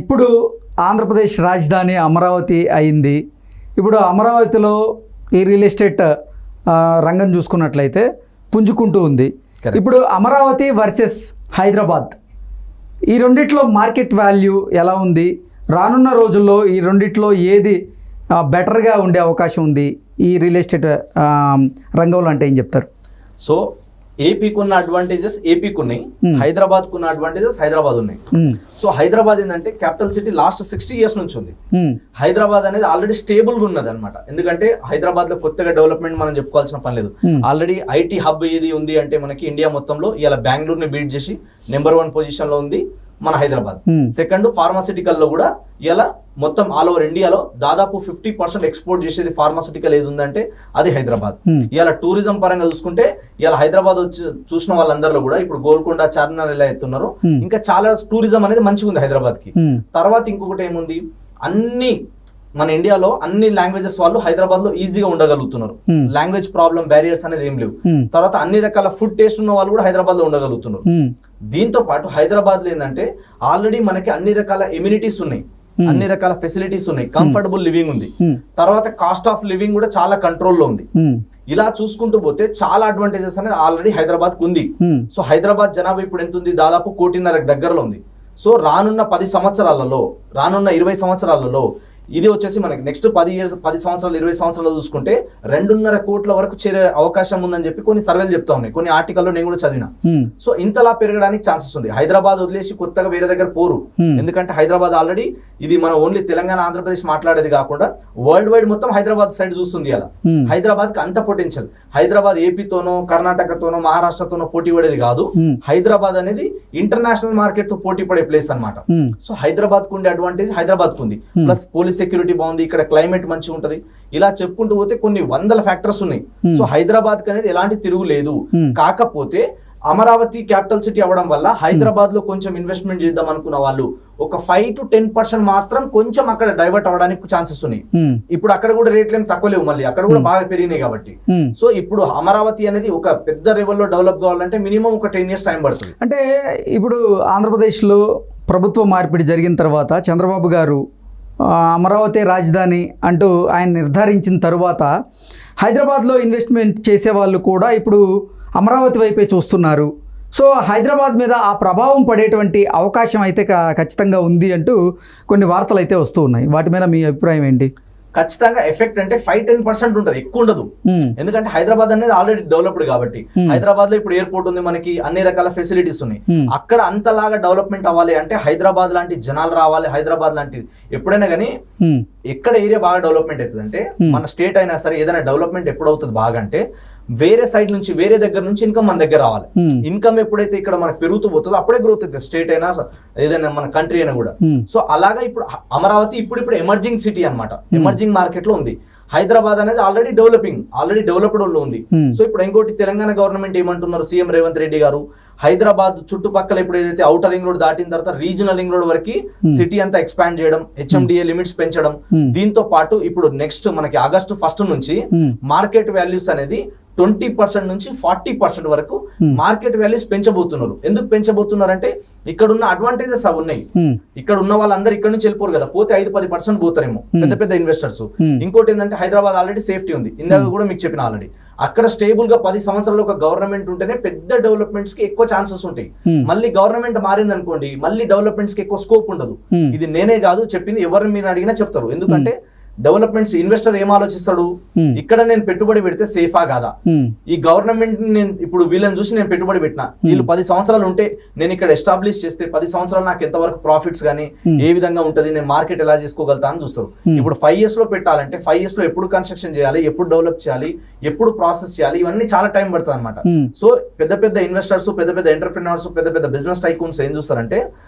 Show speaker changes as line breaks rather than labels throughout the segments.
ఇప్పుడు ఆంధ్రప్రదేశ్ రాజధాని అమరావతి అయింది. ఇప్పుడు అమరావతిలో ఈ రియల్ ఎస్టేట్ రంగం చూసుకున్నట్లయితే పుంజుకుంటూ ఉంది. ఇప్పుడు అమరావతి వర్సెస్ హైదరాబాద్, ఈ రెండిట్లో మార్కెట్ వాల్యూ ఎలా ఉంది? రానున్న రోజుల్లో ఈ రెండిట్లో ఏది బెటర్గా ఉండే అవకాశం ఉంది ఈ రియల్ ఎస్టేట్ రంగంలో అంటే ఏం చెప్తారు?
సో ఏపీకి ఉన్న అడ్వాంటేజెస్ ఏపీకి ఉన్నాయి, హైదరాబాద్కు ఉన్న అడ్వాంటేజెస్ హైదరాబాద్ ఉన్నాయి. సో హైదరాబాద్ ఏంటంటే క్యాపిటల్ సిటీ లాస్ట్ 60 years నుంచి ఉంది. హైదరాబాద్ అనేది ఆల్రెడీ స్టేబుల్గా ఉన్నది అనమాట. ఎందుకంటే హైదరాబాద్ లో కొత్తగా డెవలప్మెంట్ మనం చెప్పుకోవాల్సిన పని లేదు. ఆల్రెడీ ఐటీ హబ్ ఏది ఉంది అంటే మనకి ఇండియా మొత్తంలో ఇలా బెంగళూరుని బీట్ చేసి నెంబర్ 1 పొజిషన్ లో ఉంది మన హైదరాబాద్. సెకండ్ ఫార్మాసిటికల్ లో కూడా ఇలా మొత్తం ఆల్ ఓవర్ ఇండియాలో దాదాపు 50% ఎక్స్పోర్ట్ చేసేది ఫార్మాసిటికల్ ఏది ఉందంటే అది హైదరాబాద్. ఇలా టూరిజం పరంగా చూసుకుంటే ఇలా హైదరాబాద్ వచ్చి చూసిన వాళ్ళందరిలో కూడా ఇప్పుడు గోల్కొండ, చార్మినార్ ఎలా ఎత్తున్నారు, ఇంకా చాలా టూరిజం అనేది మంచిగా ఉంది హైదరాబాద్ కి. తర్వాత ఇంకొకటి ఏముంది, అన్ని మన ఇండియాలో అన్ని లాంగ్వేజెస్ వాళ్ళు హైదరాబాద్ లో ఈజీగా ఉండగలుగుతున్నారు. లాంగ్వేజ్ ప్రాబ్లం, బ్యారియర్స్ అనేది ఏం లేవు. తర్వాత అన్ని రకాల ఫుడ్ టేస్ట్ ఉన్న వాళ్ళు కూడా హైదరాబాద్ లో ఉండగలుగుతున్నారు. దీంతో పాటు హైదరాబాద్ లో ఏంటంటే ఆల్రెడీ మనకి అన్ని రకాల ఎమ్యూనిటీస్ ఉన్నాయి, అన్ని రకాల ఫెసిలిటీస్ ఉన్నాయి, కంఫర్టబుల్ లివింగ్ ఉంది. తర్వాత కాస్ట్ ఆఫ్ లివింగ్ కూడా చాలా కంట్రోల్లో ఉంది. ఇలా చూసుకుంటూ పోతే చాలా అడ్వాంటేజెస్ అనేది ఆల్రెడీ హైదరాబాద్ కు ఉంది. సో హైదరాబాద్ జనాభా ఇప్పుడు ఎంత ఉంది, దాదాపు 1.5 కోటి దగ్గరలో ఉంది. సో రానున్న 10 సంవత్సరాలలో, రానున్న 20 సంవత్సరాలలో ఇది వచ్చేసి మనకి నెక్స్ట్ 10 సంవత్సరాలు 20 సంవత్సరాలు చూసుకుంటే 2.5 కోట్ల వరకు చేరే అవకాశం ఉందని చెప్పి కొన్ని సర్వేలు చెప్తా ఉన్నాయి, కొన్ని ఆర్టికల్లో నేను కూడా చదివిన. సో ఇంతలా పెరగడానికి ఛాన్సెస్ ఉంది. హైదరాబాద్ వదిలేసి కొత్తగా వేరే దగ్గర పోరు. ఎందుకంటే హైదరాబాద్ ఆల్రెడీ ఇది మన ఓన్లీ తెలంగాణ, ఆంధ్రప్రదేశ్ మాట్లాడేది కాకుండా వరల్డ్ వైడ్ మొత్తం హైదరాబాద్ సైడ్ చూస్తుంది. అలా హైదరాబాద్ కి అంత పొటెన్షియల్. హైదరాబాద్ ఏపీతోనో, కర్ణాటకతోనో, మహారాష్ట్రతోనో పోటీ పడేది కాదు. హైదరాబాద్ అనేది ఇంటర్నేషనల్ మార్కెట్ తో పోటీ పడే ప్లేస్ అనమాట. సో హైదరాబాద్ కు ఉండే అడ్వాంటేజ్ హైదరాబాద్ కు ఉంది. ప్లస్ పోలీస్ సెక్యూరిటీ బాగుంది, ఇక్కడ క్లైమేట్ మంచిగా ఉంటది. ఇలా చెప్పుకుంటూ పోతే కొన్ని వందల ఫ్యాక్టర్స్ ఉన్నాయి. సో హైదరాబాద్ కి అనేది ఎలాంటి తిరుగు లేదు. కాకపోతే అమరావతి క్యాపిటల్ సిటీ అవ్వడం వల్ల హైదరాబాద్ లో కొంచెం ఇన్వెస్ట్మెంట్ చేద్దాం అనుకున్న వాళ్ళు ఒక 5 to 10% మాత్రం కొంచెం అక్కడ డైవర్ట్ అవ్వడానికి ఛాన్సెస్ ఉన్నాయి. ఇప్పుడు అక్కడ కూడా రేట్లు ఏం తక్కువ లేవు, మళ్ళీ అక్కడ కూడా బాగా పెరిగినాయి కాబట్టి. సో ఇప్పుడు అమరావతి అనేది ఒక పెద్ద లెవెల్లో డెవలప్ కావాలంటే మినిమం ఒక 10 years టైం పడుతుంది.
అంటే ఇప్పుడు ఆంధ్రప్రదేశ్లో ప్రభుత్వ మార్పిడి జరిగిన తర్వాత చంద్రబాబు గారు అమరావతి రాజధాని అంటూ ఆయన నిర్ధారించిన తరువాత హైదరాబాద్లో ఇన్వెస్ట్మెంట్ చేసే వాళ్ళు కూడా ఇప్పుడు అమరావతి వైపే చూస్తున్నారు. సో హైదరాబాద్ మీద ఆ ప్రభావం పడేటువంటి అవకాశం అయితే ఖచ్చితంగా ఉంది అంటూ కొన్ని వార్తలు అయితే వస్తూ ఉన్నాయి. వాటి మీద మీ అభిప్రాయం ఏంటి?
ఖచ్చితంగా ఎఫెక్ట్ అంటే 5-10% ఉంటుంది, ఎక్కువ ఉండదు. ఎందుకంటే హైదరాబాద్ అనేది ఆల్రెడీ డెవలప్డ్ కాబట్టి. హైదరాబాద్ లో ఇప్పుడు ఎయిర్పోర్ట్ ఉంది, మనకి అన్ని రకాల ఫెసిలిటీస్ ఉన్నాయి. అక్కడ అంతలాగా డెవలప్మెంట్ అవ్వాలి అంటే హైదరాబాద్ లాంటి జనాలు రావాలి. హైదరాబాద్ లాంటిది ఎప్పుడైనా కానీ ఎక్కడ ఏరియా బాగా డెవలప్మెంట్ అవుతుంది అంటే, మన స్టేట్ అయినా సరే ఏదైనా డెవలప్మెంట్ ఎప్పుడు అవుతుంది బాగా అంటే వేరే సైడ్ నుంచి, వేరే దగ్గర నుంచి ఇన్కమ్ మన దగ్గర రావాలి. ఇన్కమ్ ఎప్పుడైతే ఇక్కడ మనకు పెరుగుతూ పోతుందో అప్పుడే గ్రోత్ అవుతుంది స్టేట్ అయినా ఏదైనా మన కంట్రీ అయినా కూడా. సో అలాగా ఇప్పుడు అమరావతి ఇప్పుడు ఎమర్జింగ్ సిటీ అనమాట, ఎమర్జింగ్ మార్కెట్ లో ఉంది. హైదరాబాద్ అనేది ఆల్రెడీ డెవలప్డ్ లో ఉంది. సో ఇప్పుడు ఇంకోటి తెలంగాణ గవర్నమెంట్ ఏమంటున్నారు, సీఎం రేవంత్ రెడ్డి గారు హైదరాబాద్ చుట్టుపక్కల ఇప్పుడు ఏదైతే ఔటర్ రింగ్ రోడ్ దాటిన తర్వాత రీజనల్ రింగ్ రోడ్ వరకు సిటీ అంతా ఎక్స్పాండ్ చేయడం, HMDA లిమిట్స్ పెంచడం. దీంతో పాటు ఇప్పుడు నెక్స్ట్ మనకి August 1 నుంచి మార్కెట్ వాల్యూస్ అనేది 20% నుంచి 40% వరకు మార్కెట్ వాల్యూస్ పెంచబోతున్నారు. ఎందుకు పెంచబోతున్నారు అంటే ఇక్కడ ఉన్న అడ్వాంటేజెస్ అవి ఉన్నాయి. ఇక్కడ ఉన్న వాళ్ళందరూ ఇక్కడ నుంచి వెళ్ళిపోరు కదా, పోతే 5-10% పోతారేమో పెద్ద ఇన్వెస్టర్స్. ఇంకోటి ఏంటంటే హైదరాబాద్ ఆల్రెడీ సేఫ్టీ ఉంది, ఇందాక కూడా మీకు చెప్పిన ఆల్రెడీ. అక్కడ స్టేబుల్ గా 10 సంవత్సరాలు ఒక గవర్నమెంట్ ఉంటేనే పెద్ద డెవలప్మెంట్స్ కి ఎక్కువ ఛాన్సెస్ ఉంటాయి. మళ్ళీ గవర్నమెంట్ మారింది అనుకోండి, మళ్ళీ డెవలప్మెంట్స్ కి ఎక్కువ స్కోప్ ఉండదు. ఇది నేనే కాదు చెప్పింది, ఎవరిని మీరు అడిగినా చెప్తారు. ఎందుకంటే డెవలప్మెంట్స్ ఇన్వెస్టర్ ఏం ఆలోచిస్తాడు, ఇక్కడ నేను పెట్టుబడి పెడితే సేఫా కాదా, ఈ గవర్నమెంట్ నేను ఇప్పుడు వీళ్ళని చూసి నేను పెట్టుబడి పెట్టినా, వీళ్ళు 10 సంవత్సరాలు ఉంటే నేను ఇక్కడ ఎస్టాబ్లిష్ చేస్తే 10 సంవత్సరాలు నాకు ఎంతవరకు ప్రాఫిట్స్ కానీ ఏ విధంగా ఉంటుంది, నేను మార్కెట్ ఎలా చేసుకోగలుగుతా అని చూస్తారు. ఇప్పుడు 5 years లో పెట్టాలంటే 5 years లో ఎప్పుడు కన్స్ట్రక్షన్ చేయాలి, ఎప్పుడు డెవలప్ చేయాలి, ఎప్పుడు ప్రాసెస్ చేయాలి, ఇవన్నీ చాలా టైం పడుతుంది అనమాట. సో పెద్ద ఇన్వెస్టర్స్, పెద్ద ఎంటర్ప్రినర్స్, పెద్ద బిజినెస్ టైకూన్స్ ఏం చూస్తారంటే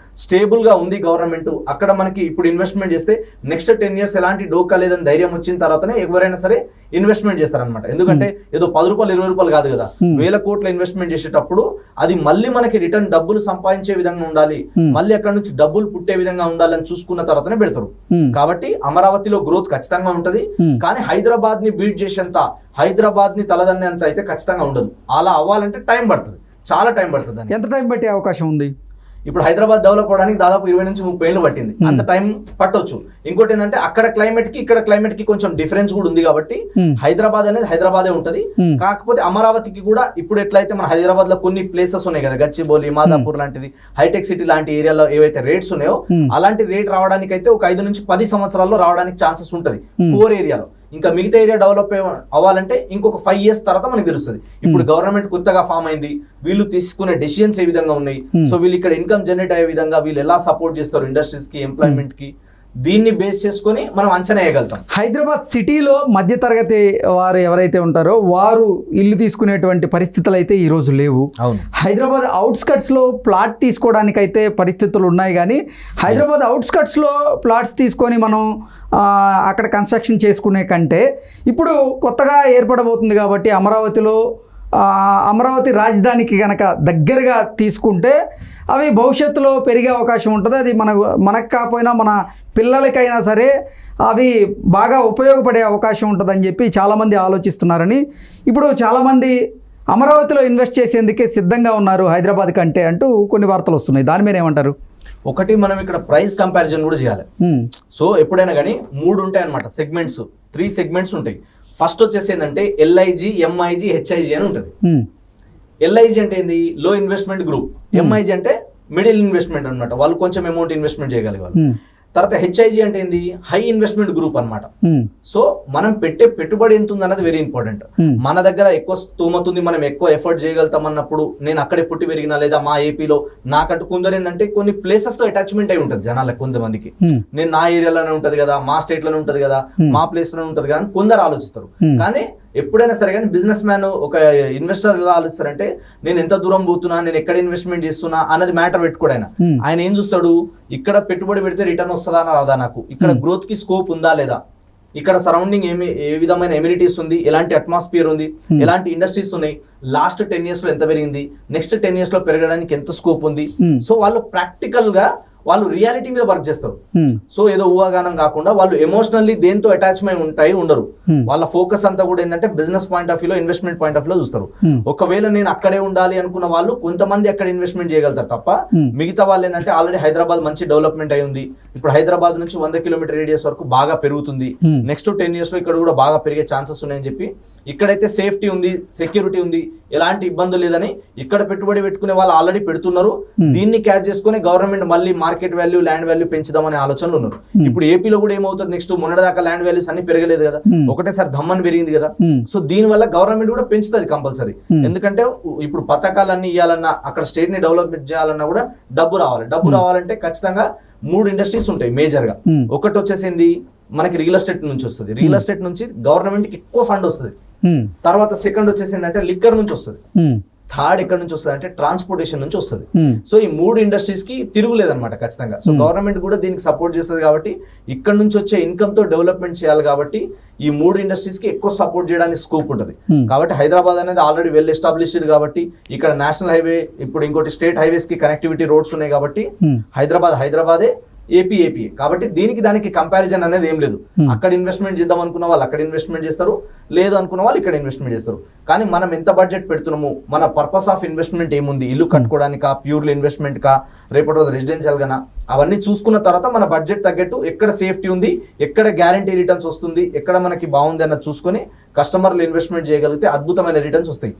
స్టేబుల్ గా ఉంది గవర్నమెంట్, అక్కడ మనకి ఇప్పుడు ఇన్వెస్ట్మెంట్ చేస్తే నెక్స్ట్ 10 years ఎలాంటి డోకా లేదని ధైర్యం వచ్చిన తర్వాతనే ఎవరైనా సరే ఇన్వెస్ట్మెంట్ చేస్తారనమాట. ఎందుకంటే ఏదో 10 రూపాయలు 20 రూపాయలు కాదు కదా, 1000 కోట్ల ఇన్వెస్ట్మెంట్ చేసేటప్పుడు అది మళ్ళీ మనకి రిటర్న్ డబ్బులు సంపాదించే విధంగా ఉండాలి, మళ్ళీ అక్కడ నుంచి డబ్బులు పుట్టే విధంగా ఉండాలని చూసుకున్న తర్వాతనే పెడతారు. కాబట్టి అమరావతిలో గ్రోత్ ఖచ్చితంగా ఉంటది, కానీ హైదరాబాద్ ని బీట్ చేసేంత, హైదరాబాద్ ని తలదన్నేంత అయితే ఖచ్చితంగా ఉండదు. అలా అవ్వాలంటే టైం పడుతుంది, చాలా టైం పడుతుంది.
ఎంత టైం పట్టే అవకాశం ఉంది?
ఇప్పుడు హైదరాబాద్ డెవలప్ అవడానికి దాదాపు 20 నుంచి 30 ఏళ్ళు పట్టింది, అంత టైం పట్టొచ్చు. ఇంకోటి ఏంటంటే అక్కడ క్లైమేట్ కి ఇక్కడ క్లైమేట్ కి కొంచెం డిఫరెన్స్ కూడా ఉంది కాబట్టి హైదరాబాద్ అనేది హైదరాబాదే ఉంటది. కాకపోతే అమరావతికి కూడా ఇప్పుడు ఎట్లయితే మన హైదరాబాద్ లో కొన్ని ప్లేసెస్ ఉన్నాయి కదా, గచ్చిబౌలి, మాదాపూర్ లాంటిది, హైటెక్ సిటీ లాంటి ఏరియాలో ఏవైతే రేట్స్ ఉన్నాయో అలాంటి రేట్ రావడానికి అయితే ఒక 5 నుంచి 10 సంవత్సరాల్లో రావడానికి ఛాన్సెస్ ఉంటది కోర్ ఏరియాలో. ఇంకా మిగతా ఏరియా డెవలప్ అవ్వాలంటే ఇంకొక 5 years తర్వాత మనకి తెలుస్తుంది. ఇప్పుడు గవర్నమెంట్ కొత్తగా ఫామ్ అయింది, వీళ్ళు తీసుకునే డెసిషన్స్ ఏ విధంగా ఉన్నాయి, సో వీళ్ళు ఇక్కడ ఇన్కమ్ జనరేట్ అయ్యే విధంగా వీళ్ళు ఎలా సపోర్ట్ చేస్తారు ఇండస్ట్రీస్ కి, ఎంప్లాయ్మెంట్ కి, దీన్ని బేస్ చేసుకొని మనం అంచనా వేయగలుగుతాం.
హైదరాబాద్ సిటీలో మధ్యతరగతి వారు ఎవరైతే ఉంటారో వారు ఇల్లు తీసుకునేటువంటి పరిస్థితులు అయితే ఈ రోజు లేవు.
అవును,
హైదరాబాద్ అవుట్స్కట్స్లో ప్లాట్ తీసుకోవడానికైతే పరిస్థితులు ఉన్నాయి, కానీ హైదరాబాద్ అవుట్స్కట్స్లో ప్లాట్స్ తీసుకొని మనం అక్కడ కన్స్ట్రక్షన్ చేసుకునే కంటే ఇప్పుడు కొత్తగా ఏర్పడబోతుంది కాబట్టి అమరావతి రాజధానికి కనుక దగ్గరగా తీసుకుంటే అవి భవిష్యత్తులో పెరిగే అవకాశం ఉంటుంది. అది మనకు కాకపోయినా మన పిల్లలకైనా సరే అవి బాగా ఉపయోగపడే అవకాశం ఉంటుందని చెప్పి చాలామంది ఆలోచిస్తున్నారని, ఇప్పుడు చాలామంది అమరావతిలో ఇన్వెస్ట్ చేసేందుకే సిద్ధంగా ఉన్నారు హైదరాబాద్ కంటే అంటూ కొన్ని వార్తలు వస్తున్నాయి. దాని మీద ఏమంటారు?
ఒకటి, మనం ఇక్కడ ప్రైస్ కంపారిజన్ కూడా చేయాలి. సో ఎప్పుడైనా కానీ 3 ఉంటాయి అనమాట సెగ్మెంట్స్, 3 సెగ్మెంట్స్ ఉంటాయి. ఫస్ట్ వచ్చేసి ఏంటంటే LIG, MIG, HIG అని ఉంటుంది. LIG అంటే ఏంది? లో ఇన్వెస్ట్మెంట్ గ్రూప్. MIG అంటే మిడిల్ ఇన్వెస్ట్మెంట్ అనమాట, వాళ్ళు కొంచెం అమౌంట్ ఇన్వెస్ట్మెంట్ చేయగలిగే వాళ్ళు. తర్వాత HIG అంటే ఏంది? హై ఇన్వెస్ట్మెంట్ గ్రూప్ అనమాట. సో మనం పెట్టే పెట్టుబడి ఎంత ఉంది అన్నది వెరీ ఇంపార్టెంట్. మన దగ్గర ఎక్కువ స్తోమత ఉంది, మనం ఎక్కువ ఎఫర్ట్ చేయగలుగుతాం అన్నప్పుడు, నేను అక్కడే పుట్టి పెరిగినా లేదా మా ఏపీలో నాకంటూ కొందరు ఏంటంటే కొన్ని ప్లేసెస్ తో అటాచ్మెంట్ అయి ఉంటుంది జనాలకు. కొంతమందికి నేను నా ఏరియాలోనే ఉంటది కదా, మా స్టేట్ లోనే ఉంటది కదా, మా ప్లేస్ లోనే ఉంటది కదా అని కొందరు ఆలోచిస్తారు. కానీ ఎప్పుడైనా సరే కానీ బిజినెస్ మ్యాన్, ఒక ఇన్వెస్టర్ ఎలా ఆలోచిస్తారంటే నేను ఎంత దూరం పోతున్నా, నేను ఎక్కడ ఇన్వెస్ట్మెంట్ చేస్తున్నా అన్నది మ్యాటర్ పెట్టుకోడు. ఆయన ఏం చూస్తాడు? ఇక్కడ పెట్టుబడి పెడితే రిటర్న్ వస్తుందా రాదా, నాకు ఇక్కడ గ్రోత్ కి స్కోప్ ఉందా లేదా, ఇక్కడ సరౌండింగ్ ఏ విధమైన ఎమ్యూనిటీస్ ఉంది, ఎలాంటి అట్మాస్ఫియర్ ఉంది, ఎలాంటి ఇండస్ట్రీస్ ఉన్నాయి, లాస్ట్ 10 years లో ఎంత పెరిగింది, నెక్స్ట్ 10 years లో పెరగడానికి ఎంత స్కోప్ ఉంది. సో వాళ్ళు ప్రాక్టికల్ గా వాళ్ళు రియాలిటీ మీద వర్క్ చేస్తారు. సో ఏదో ఊహాగానం కాకుండా వాళ్ళు ఎమోషనల్లీ దేంతో అటాచ్మెంట్ ఉండరు. వాళ్ళ ఫోకస్ అంతా కూడా ఏంటంటే బిజినెస్ పాయింట్ ఆఫ్ వ్యూలో, ఇన్వెస్ట్మెంట్ పాయింట్ ఆఫ్ వ్యూలో చూస్తారు. ఒకవేళ నేను అక్కడే ఉండాలి అనుకున్న వాళ్ళు కొంతమంది అక్కడ ఇన్వెస్ట్మెంట్ చేయగలుగుతారు తప్ప, మిగతా వాళ్ళు ఏంటంటే ఆల్రెడీ హైదరాబాద్ మంచి డెవలప్మెంట్ అయి ఉంది, ఇప్పుడు హైదరాబాద్ నుంచి 100 kilometer రేడియస్ వరకు బాగా పెరుగుతుంది, నెక్స్ట్ 10 years లో ఇక్కడ కూడా బాగా పెరిగే ఛాన్సెస్ ఉన్నాయని చెప్పి, ఇక్కడైతే సేఫ్టీ ఉంది, సెక్యూరిటీ ఉంది, ఎలాంటి ఇబ్బందులు లేదని ఇక్కడ పెట్టుబడి పెట్టుకునే వాళ్ళు ఆల్రెడీ పెడుతున్నారు. దీన్ని క్యాచ్ చేసుకుని గవర్నమెంట్ మళ్ళీ మార్కెట్ వాల్యూ, ల్యాండ్ వాల్యూ పెంచుదామనే ఆలోచనలు ఉన్నారు. ఇప్పుడు ఏపీలో కూడా ఏమవుతుంది, నెక్స్ట్ మొన్నటిదాకా ల్యాండ్ వాల్యూస్ అన్ని పెరగలేదు కదా, ఒకటేసారి ధమ్మని పెరిగింది కదా. సో దీని వల్ల గవర్నమెంట్ కూడా పెంచుతుంది కంపల్సరీ. ఎందుకంటే ఇప్పుడు పథకాలన్నీ ఇవ్వాలన్నా, అక్కడ స్టేట్ ని డెవలప్మెంట్ చేయాలన్నా కూడా డబ్బు రావాలి. డబ్బు రావాలంటే ఖచ్చితంగా 3 ఇండస్ట్రీస్ ఉంటాయి మేజర్ గా. ఒకటి వచ్చేసింది మనకి రియల్ ఎస్టేట్ నుంచి వస్తుంది, రియల్ ఎస్టేట్ నుంచి గవర్నమెంట్ కి ఎక్కువ ఫండ్ వస్తుంది. తర్వాత సెకండ్ వచ్చేసింది అంటే లిక్కర్ నుంచి వస్తుంది. థర్డ్ ఎక్కడ నుంచి వస్తుంది అంటే ట్రాన్స్పోర్టేషన్ నుంచి వస్తుంది. సో ఈ 3 ఇండస్ట్రీస్ కి తిరుగులేదన్నమాట ఖచ్చితంగా. సో గవర్నమెంట్ కూడా దీనికి సపోర్ట్ చేస్తుంది కాబట్టి, ఇక్కడ నుంచి వచ్చే ఇన్కమ్ తో డెవలప్మెంట్ చేయాలి కాబట్టి ఈ 3 ఇండస్ట్రీస్ కి ఎక్కువ సపోర్ట్ చేయడానికి స్కోప్ ఉంటుంది. కాబట్టి హైదరాబాద్ అనేది ఆల్రెడీ వెల్ ఎస్టాబ్లిష్డ్ కాబట్టి, ఇక్కడ నేషనల్ హైవే, ఇప్పుడు ఇంకోటి స్టేట్ హైవేస్ కి కనెక్టివిటీ రోడ్స్ ఉన్నాయి కాబట్టి హైదరాబాదే, ఏపీ కాబట్టి దీనికి దానికి కంపారిజన్ అనేది ఏం లేదు. అక్కడ ఇన్వెస్ట్మెంట్ చేద్దాం అనుకున్న వాళ్ళు అక్కడ ఇన్వెస్ట్మెంట్ చేస్తారు, లేదు అనుకున్న వాళ్ళు ఇక్కడ ఇన్వెస్ట్మెంట్ చేస్తారు. కానీ మనం ఎంత బడ్జెట్ పెడుతున్నాము, మన పర్పస్ ఆఫ్ ఇన్వెస్ట్మెంట్ ఏముంది, ఇల్లు కట్టుకోవడానికా, ప్యూర్లీ ఇన్వెస్ట్మెంట్ కా, రేపటి రోజు రెసిడెన్షియల్ గానా, అవన్నీ చూసుకున్న తర్వాత మన బడ్జెట్ తగ్గట్టు ఎక్కడ సేఫ్టీ ఉంది, ఎక్కడ గ్యారంటీ రిటర్న్స్ వస్తుంది, ఎక్కడ మనకి బాగుంది అన్నది చూసుకొని కస్టమర్లు ఇన్వెస్ట్మెంట్ చేయగలిగితే అద్భుతమైన రిటర్న్స్ వస్తాయి.